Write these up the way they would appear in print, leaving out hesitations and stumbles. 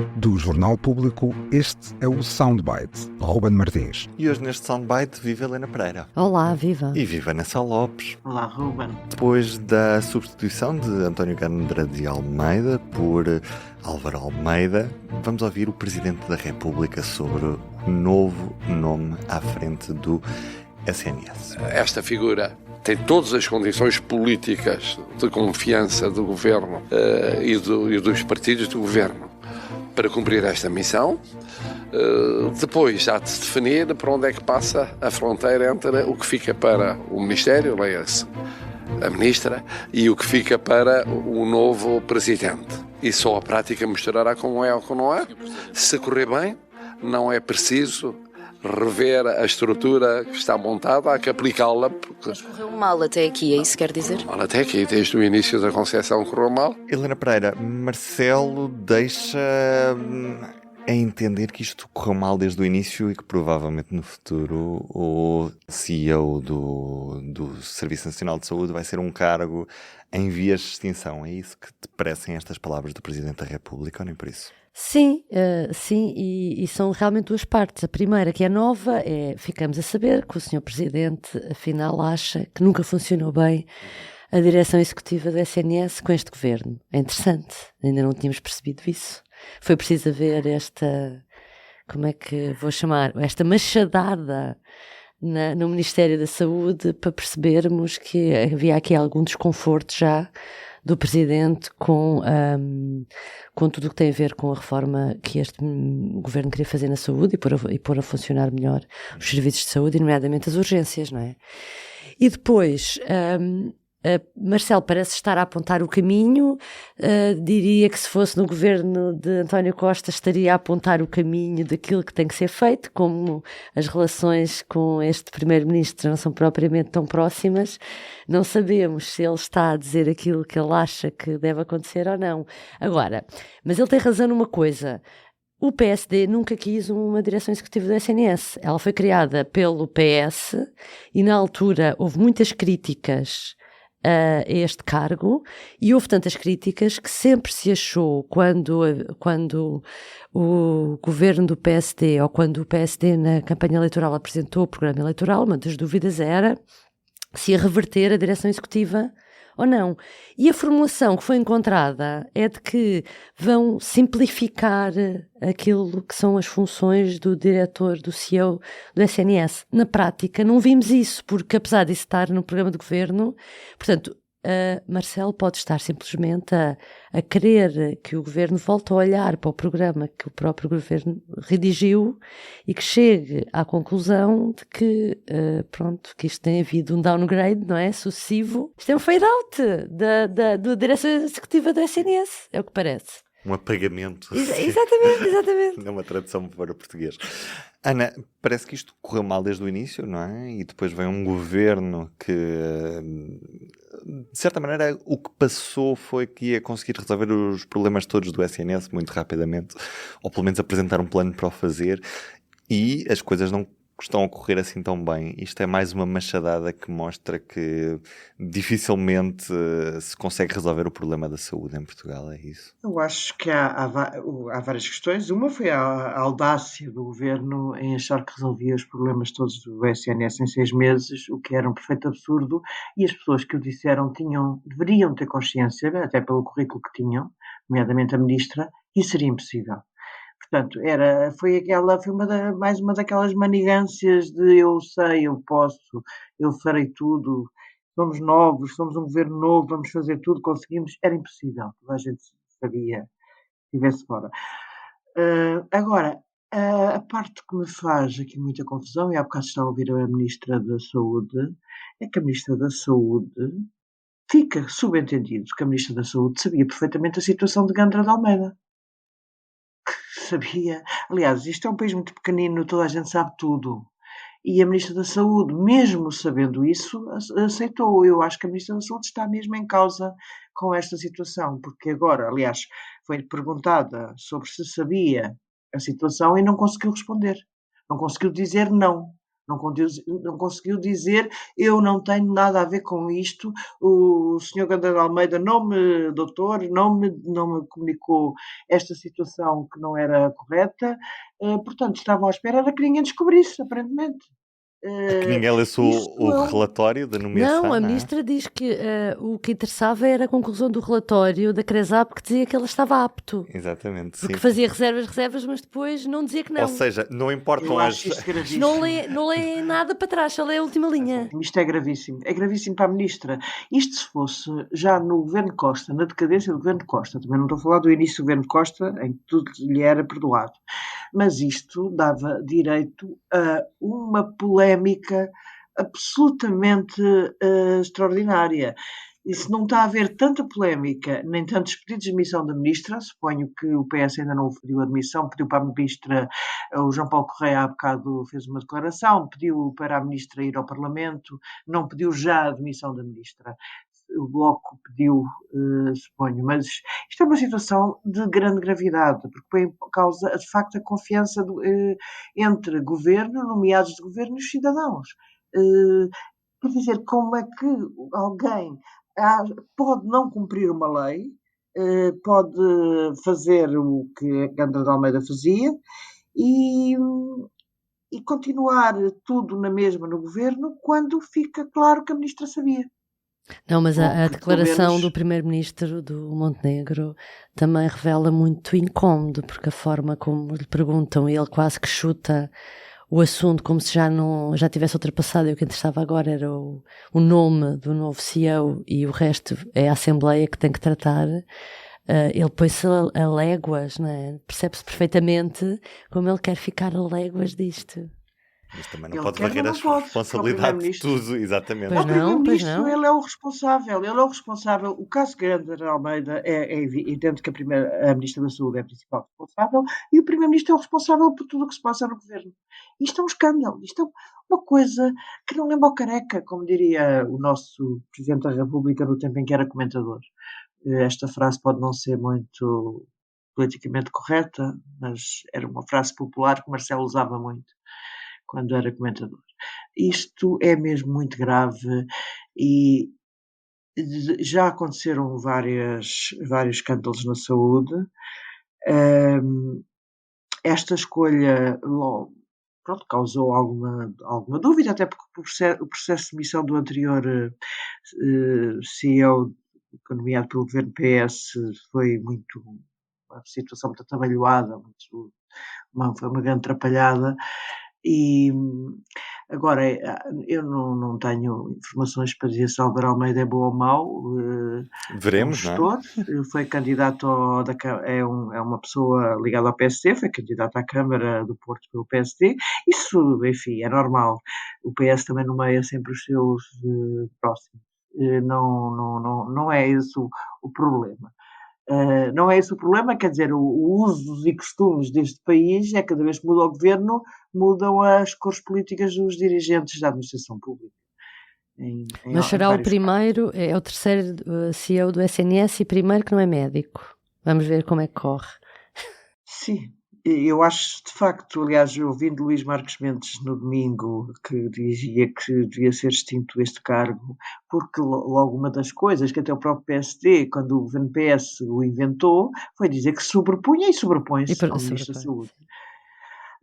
Do Jornal Público, este é o Soundbite, Ruben Martins. E hoje neste Soundbite vive Helena Pereira. Olá, viva. E vive Ana Sá Lopes. Olá, Ruben. Depois da substituição de António Gandra de Almeida por Álvaro Almeida, vamos ouvir o Presidente da República sobre o novo nome à frente do SNS. Esta figura tem todas as condições políticas de confiança do Governo e dos partidos do Governo para cumprir esta missão. Depois há de se definir para onde é que passa a fronteira entre o que fica para o Ministério, leia-se a Ministra, e o que fica para o novo Presidente. E só a prática mostrará como é ou como não é. Se correr bem, não é preciso rever a estrutura que está montada, há que aplicá-la. Mas correu mal até aqui, é isso que quer dizer? Mal até aqui, desde o início da concessão correu mal. Helena Pereira, Marcelo deixa a entender que isto correu mal desde o início e que provavelmente no futuro o CEO do Serviço Nacional de Saúde vai ser um cargo em vias de extinção. É isso que te parecem estas palavras do Presidente da República ou nem por isso? Sim, e são realmente duas partes. A primeira, que é nova, ficamos a saber que o Sr. Presidente, afinal, acha que nunca funcionou bem a direção executiva do SNS com este governo. É interessante, ainda não tínhamos percebido isso. Foi preciso haver esta, como é que vou chamar, esta machadada no Ministério da Saúde para percebermos que havia aqui algum desconforto já do Presidente com tudo o que tem a ver com a reforma que este governo queria fazer na saúde e pôr a funcionar melhor os serviços de saúde, nomeadamente as urgências, não é? E depois, Marcelo parece estar a apontar o caminho, diria que se fosse no governo de António Costa estaria a apontar o caminho daquilo que tem que ser feito, como as relações com este primeiro-ministro não são propriamente tão próximas, não sabemos se ele está a dizer aquilo que ele acha que deve acontecer ou não. Agora, mas ele tem razão numa coisa. O PSD nunca quis uma direção executiva do SNS. Ela foi criada pelo PS e na altura houve muitas críticas a este cargo e houve tantas críticas que sempre se achou quando o governo do PSD ou quando o PSD na campanha eleitoral apresentou o programa eleitoral, uma das dúvidas era se ia reverter a direção executiva ou não. E a formulação que foi encontrada é de que vão simplificar aquilo que são as funções do diretor, do CEO do SNS. Na prática, não vimos isso, porque apesar disso estar no programa de governo, portanto, Marcelo pode estar simplesmente a querer que o governo volte a olhar para o programa que o próprio governo redigiu e que chegue à conclusão de que, que isto tem havido um downgrade, não é? Sucessivo. Isto é um fade-out da direção executiva do SNS, é o que parece. Um apagamento. Exatamente. É uma tradução para português. Ana, parece que isto correu mal desde o início, não é? E depois vem um governo que, de certa maneira, o que passou foi que ia conseguir resolver os problemas todos do SNS muito rapidamente, ou pelo menos apresentar um plano para o fazer, e as coisas não estão a correr assim tão bem. Isto é mais uma machadada que mostra que dificilmente se consegue resolver o problema da saúde em Portugal, é isso? Eu acho que há várias questões. Uma foi a audácia do governo em achar que resolvia os problemas todos do SNS em 6 meses, o que era um perfeito absurdo, e as pessoas que o disseram deveriam ter consciência, até pelo currículo que tinham, nomeadamente a Ministra, isso seria impossível. Portanto, foi mais uma daquelas manigâncias de eu sei, eu posso, eu farei tudo, somos novos, somos um governo novo, vamos fazer tudo, conseguimos. Era impossível, toda a gente sabia que estivesse fora. Agora, a parte que me faz aqui muita confusão, e há bocado estava a ouvir a Ministra da Saúde, é que a Ministra da Saúde fica subentendido que a Ministra da Saúde sabia perfeitamente a situação de Gandra de Almeida. Sabia. Aliás, isto é um país muito pequenino, toda a gente sabe tudo. E a Ministra da Saúde, mesmo sabendo isso, aceitou. Eu acho que a Ministra da Saúde está mesmo em causa com esta situação, porque agora, aliás, foi perguntada sobre se sabia a situação e não conseguiu responder. Não conseguiu dizer não. Não conseguiu dizer, eu não tenho nada a ver com isto, o Sr. Gandara Almeida doutor, não me comunicou esta situação que não era correta, portanto, estavam à espera que ninguém descobrisse, aparentemente. Que ninguém lesse o relatório da nomeação. Não, a ministra diz que o que interessava era a conclusão do relatório da CRESAP, que dizia que ele estava apto. Exatamente, sim. Porque fazia reservas, mas depois não dizia que não. Ou seja, não importam as... Não lê nada para trás, só lê a última linha. Isto é gravíssimo para a ministra. Isto se fosse já no governo Costa, na decadência do governo Costa, também não estou a falar do início do governo Costa, em que tudo lhe era perdoado, mas isto dava direito a uma polémica absolutamente extraordinária. E se não está a haver tanta polémica, nem tantos pedidos de admissão da ministra, suponho que o PS ainda não pediu admissão, pediu para a ministra, o João Paulo Correia há bocado fez uma declaração, pediu para a ministra ir ao Parlamento, não pediu já a admissão da ministra. O Bloco pediu, suponho, mas isto é uma situação de grande gravidade, porque põe em causa, de facto, a confiança entre governo, nomeados de governo e os cidadãos. Quer dizer, como é que alguém pode não cumprir uma lei, pode fazer o que Gandara de Almeida fazia e continuar tudo na mesma no governo quando fica claro que a ministra sabia. Não, mas a declaração do primeiro-ministro do Montenegro também revela muito incómodo, porque a forma como lhe perguntam, ele quase que chuta o assunto como se já tivesse ultrapassado, e o que interessava agora era o nome do novo CEO e o resto é a Assembleia que tem que tratar. Ele põe-se a léguas, não é? Percebe-se perfeitamente como ele quer ficar a léguas disto. Mas também não pode varrer as responsabilidades de tudo, exatamente. Pois não. Ele é o responsável. O caso Gandara de Almeida é evidente que a Ministra da Saúde é a principal responsável e o Primeiro-Ministro é o responsável por tudo o que se passa no Governo. Isto é um escândalo, isto é uma coisa que não lembra o Careca, como diria o nosso Presidente da República no tempo em que era comentador. Esta frase pode não ser muito politicamente correta, mas era uma frase popular que Marcelo usava muito quando era comentador. Isto é mesmo muito grave e já aconteceram vários escândalos na saúde. Esta escolha causou alguma dúvida, até porque o processo de demissão do anterior CEO, nomeado pelo governo PS, foi uma situação muito atabalhoada, foi uma grande atrapalhada. E agora, eu não tenho informações para dizer se Álvaro Almeida é bom ou mau. Veremos, não é? Foi candidato é uma pessoa ligada ao PSD, foi candidato à Câmara do Porto pelo PSD. Isso, enfim, é normal. O PS também nomeia sempre os seus próximos. Não é esse o problema. Não é esse o problema, quer dizer, os usos e costumes deste país é que cada vez que muda o governo, mudam as cores políticas dos dirigentes da administração pública. Mas será o primeiro, é o terceiro CEO do SNS e primeiro que não é médico. Vamos ver como é que corre. Sim, eu acho, de facto, aliás, ouvindo Luís Marques Mendes no domingo, que dizia que devia ser extinto este cargo, porque logo uma das coisas que até o próprio PSD, quando o governo PS o inventou, foi dizer que se sobrepunha e sobrepõe-se ao Ministro da Saúde.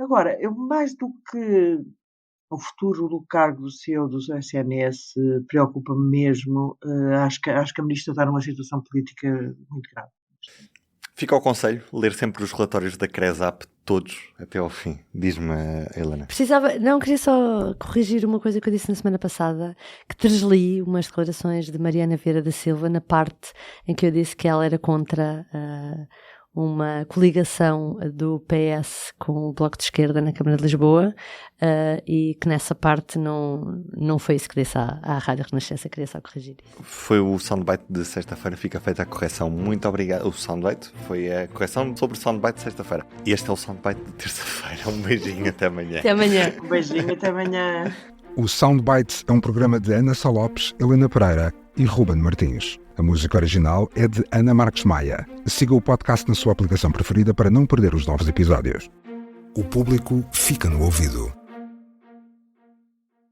Agora, mais do que o futuro do cargo do CEO do SNS preocupa-me mesmo, acho que a Ministra está numa situação política muito grave. Fica ao conselho, ler sempre os relatórios da CRESAP, todos, até ao fim. Diz-me, Helena. Queria só corrigir uma coisa que eu disse na semana passada, que transli umas declarações de Mariana Vieira da Silva na parte em que eu disse que ela era contra uma coligação do PS com o Bloco de Esquerda na Câmara de Lisboa, e que nessa parte não foi isso que disse à Rádio Renascença. Queria só corrigir isso. Foi o soundbite de sexta-feira, fica feita a correção. Muito obrigado. O soundbite foi a correção sobre o soundbite de sexta-feira. E este é o soundbite de terça-feira. Um beijinho, até amanhã. Até amanhã. Um beijinho, até amanhã. O Soundbites é um programa de Ana Salopes, Helena Pereira e Ruben Martins. A música original é de Ana Marques Maia. Siga o podcast na sua aplicação preferida para não perder os novos episódios. O público fica no ouvido.